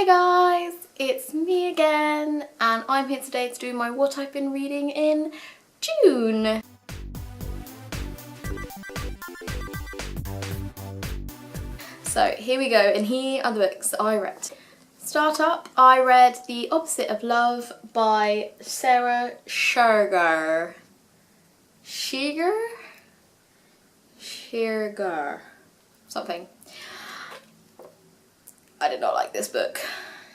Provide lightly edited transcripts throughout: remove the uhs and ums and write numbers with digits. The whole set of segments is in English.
Hey guys, it's me again and I'm here today to do my what I've been reading in June. So here we go, and here are the books that I read. Start up, I read The Opposite of Love by Sarah Shergar. Shergar? Something. I did not like this book,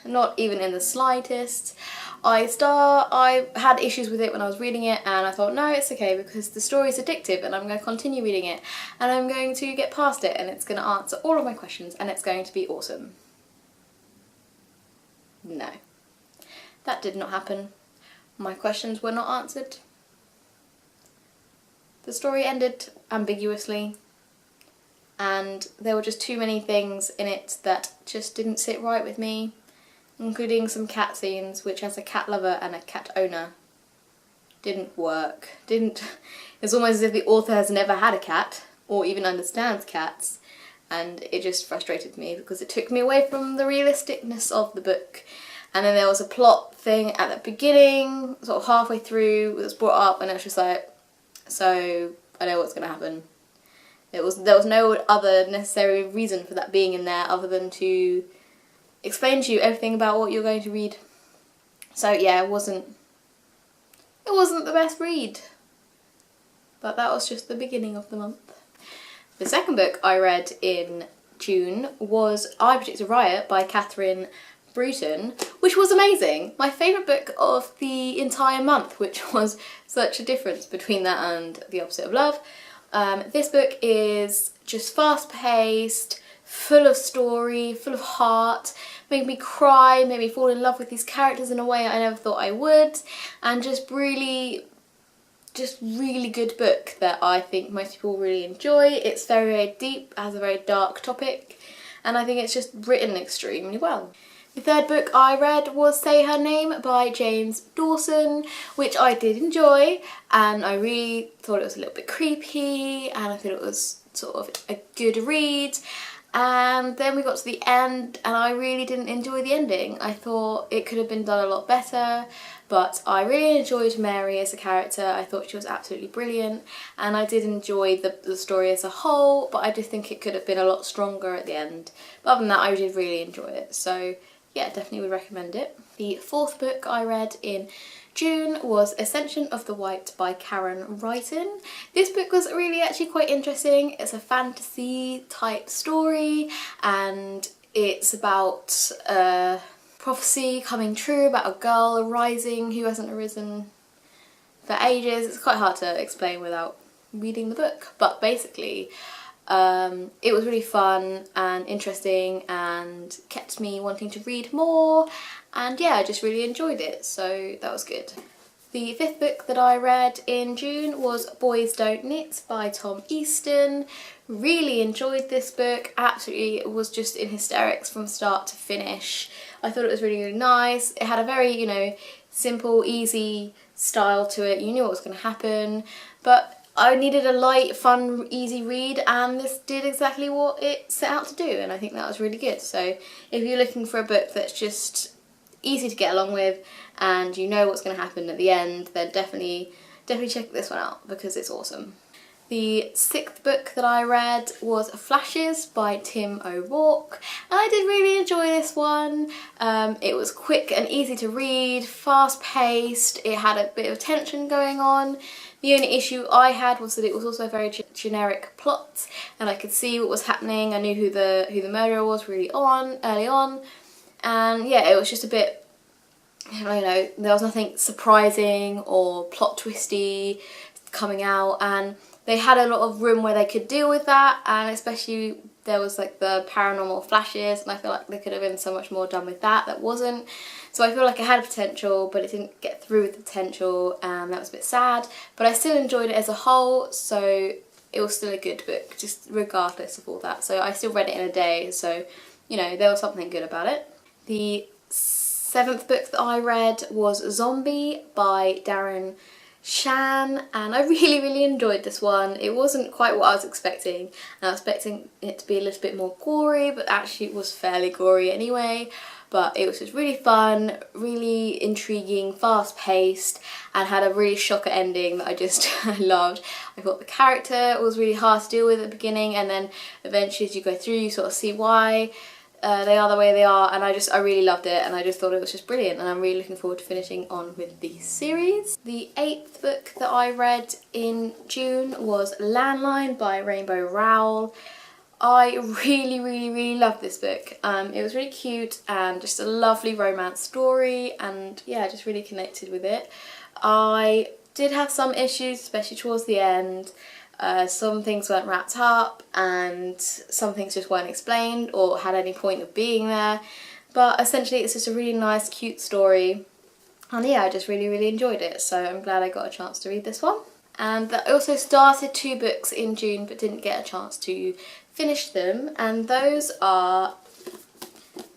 not even in the slightest. I had issues with it when I was reading it, and I thought, no, it's okay because the story is addictive and I'm going to continue reading it and I'm going to get past it and it's going to answer all of my questions and it's going to be awesome. No, that did not happen. My questions were not answered. The story ended ambiguously. And there were just too many things in it that just didn't sit right with me, including some cat scenes, which as a cat lover and a cat owner didn't work. It's almost as if the author has never had a cat or even understands cats, and it just frustrated me because it took me away from the realisticness of the book. And then there was a plot thing at the beginning, sort of halfway through, that was brought up, and it was just like, so I know what's going to happen. There was no other necessary reason for that being in there other than to explain to you everything about what you're going to read. So yeah, it wasn't the best read. But that was just the beginning of the month. The second book I read in June was I Predict a Riot by Catherine Bruton, which was amazing. My favourite book of the entire month, which was such a difference between that and The Opposite of Love. This book is just fast-paced, full of story, full of heart, made me cry, made me fall in love with these characters in a way I never thought I would, and just really good book that I think most people really enjoy. It's very, very deep, has a very dark topic, and I think it's just written extremely well. The third book I read was Say Her Name by James Dawson, which I did enjoy, and I really thought it was a little bit creepy and I thought it was sort of a good read. And then we got to the end and I really didn't enjoy the ending. I thought it could have been done a lot better, but I really enjoyed Mary as a character. I thought she was absolutely brilliant, and I did enjoy the story as a whole, but I just think it could have been a lot stronger at the end. But other than that, I did really enjoy it. So yeah, definitely would recommend it. The fourth book I read in June was Ascension of the White by Karen Wrighton. This book was really actually quite interesting. It's a fantasy type story and it's about a prophecy coming true about a girl arising who hasn't arisen for ages. It's quite hard to explain without reading the book, but basically it was really fun and interesting and kept me wanting to read more, and yeah, I just really enjoyed it, so that was good. The fifth book that I read in June was Boys Don't Knit by Tom Easton. Really enjoyed this book, absolutely was just in hysterics from start to finish. I thought it was really, really nice. It had a very, you know, simple, easy style to it. You knew what was going to happen, but I needed a light, fun, easy read, and this did exactly what it set out to do, and I think that was really good. So if you're looking for a book that's just easy to get along with and you know what's going to happen at the end, then definitely check this one out because it's awesome. The sixth book that I read was Flashes by Tim O'Rourke, and I did really enjoy this one. It was quick and easy to read, fast-paced, it had a bit of tension going on. The only issue I had was that it was also a very generic plot, and I could see what was happening. I knew who the murderer was early on, and yeah, it was just a bit, I don't know, there was nothing surprising or plot twisty coming out, and they had a lot of room where they could deal with that, and especially there was like the paranormal flashes, and I feel like there could have been so much more done with that wasn't. So I feel like it had potential, but it didn't get through with the potential, and that was a bit sad. But I still enjoyed it as a whole, so it was still a good book, just regardless of all that. So I still read it in a day, so you know, there was something good about it. The seventh book that I read was Zom-B by Darren Shan, and I really enjoyed this one. It wasn't quite what I was expecting, and I was expecting it to be a little bit more gory, but actually it was fairly gory anyway. but it was just really fun, really intriguing, fast paced, and had a really shocker ending that I just loved. I thought the character was really hard to deal with at the beginning, and then eventually as you go through you sort of see why they are the way they are, and I really loved it, and I just thought it was just brilliant, and I'm really looking forward to finishing on with the series. The 8th book that I read in June was Landline by Rainbow Rowell. I really loved this book. It was really cute and just a lovely romance story, and yeah, I just really connected with it. I did have some issues, especially towards the end. Some things weren't wrapped up and some things just weren't explained or had any point of being there, but essentially it's just a really nice, cute story, and yeah, I just really enjoyed it, so I'm glad I got a chance to read this one. And I also started 2 books in June but didn't get a chance to finish them, and those are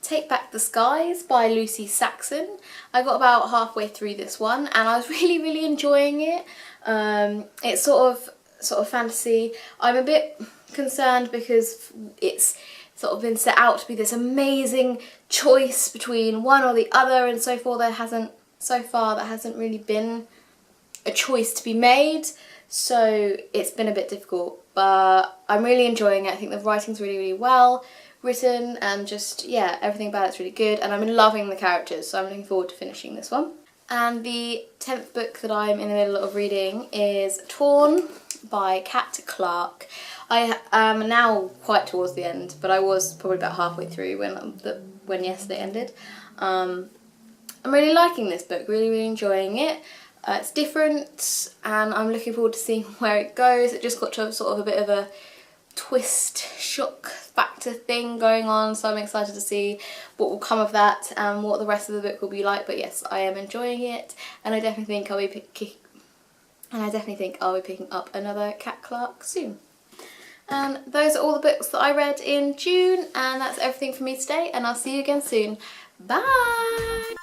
Take Back the Skies by Lucy Saxon. I got about halfway through this one and I was really enjoying it. It's sort of fantasy. I'm a bit concerned because it's sort of been set out to be this amazing choice between one or the other, and so far there hasn't really been a choice to be made, so it's been a bit difficult, but I'm really enjoying it. I think the writing's really well written, and just, yeah, everything about it's really good, and I'm loving the characters, so I'm looking forward to finishing this one. And the 10th book that I'm in the middle of reading is Torn by Kat Clark. I am now quite towards the end, but I was probably about halfway through when yesterday ended. I'm really liking this book, really enjoying it. It's different, and I'm looking forward to seeing where it goes. It just got to sort of a bit of a twist, shock factor thing going on, so I'm excited to see what will come of that and what the rest of the book will be like. But yes, I am enjoying it, and I definitely think I'll be picking up another Kat Clark soon. And those are all the books that I read in June, and that's everything from me today, and I'll see you again soon. Bye!